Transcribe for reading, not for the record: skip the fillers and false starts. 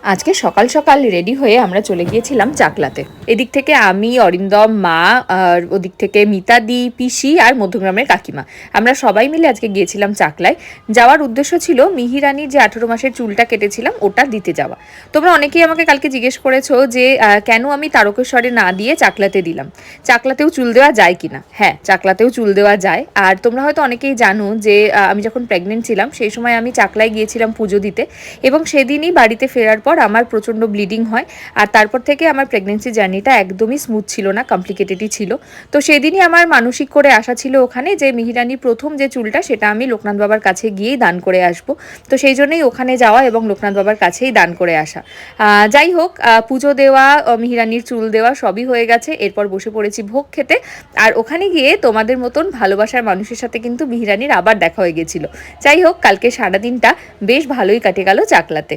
আজকে সকাল সকাল রেডি হয়ে আমরা চলে গিয়েছিলাম চাকলাতে। এদিক থেকে আমি, অরিন্দম, মা, আর ওদিক থেকে মিতাদি, পিসি আর মধ্যমগ্রামের কাকিমা, আমরা সবাই মিলে আজকে গিয়েছিলাম চাকলায়। যাওয়ার উদ্দেশ্য ছিল মিহিরানির যে 18 মাসের চুলটা কেটেছিলাম ওটা দিতে যাওয়া। তোমরা অনেকেই আমাকে কালকে জিজ্ঞেস করেছো যে কেন আমি তারকেশ্বরে না দিয়ে চাকলাতে দিলাম, চাকলাতেও চুল দেওয়া যায় কিনা। হ্যাঁ, চাকলাতেও চুল দেওয়া যায়। আর তোমরা হয়তো অনেকেই জানো যে আমি যখন প্রেগনেন্ট ছিলাম সেই সময় আমি চাকলায় গিয়েছিলাম পুজো দিতে, এবং সেদিনই বাড়িতে ফেরার পর আমার প্রচণ্ড ব্লিডিং হয়। আর তারপর থেকে আমার প্রেগনেন্সি জার্নিটা একদমই স্মুথ ছিল না, কমপ্লিকেটেডই ছিল। তো সেদিনই আমার মানসিক করে আসা ছিল ওখানে যে মিহিরানির প্রথম যে চুলটা সেটা আমি লোকনাথ বাবার কাছে গিয়েই দান করে আসব। তো সেই জন্যই ওখানে যাওয়া এবং লোকনাথ বাবার কাছেই দান করে আসা। যাই হোক, পুজো দেওয়া, মিহিরানির চুল দেওয়া সবই হয়ে গেছে। এরপর বসে পড়েছি ভোগ খেতে। আর ওখানে গিয়ে তোমাদের মতন ভালোবাসার মানুষের সাথে কিন্তু মিহিরানির আবার দেখা হয়ে গেছিল। যাই হোক, কালকে সারাদিনটা বেশ ভালোই কাটে গেল চাকলাতে।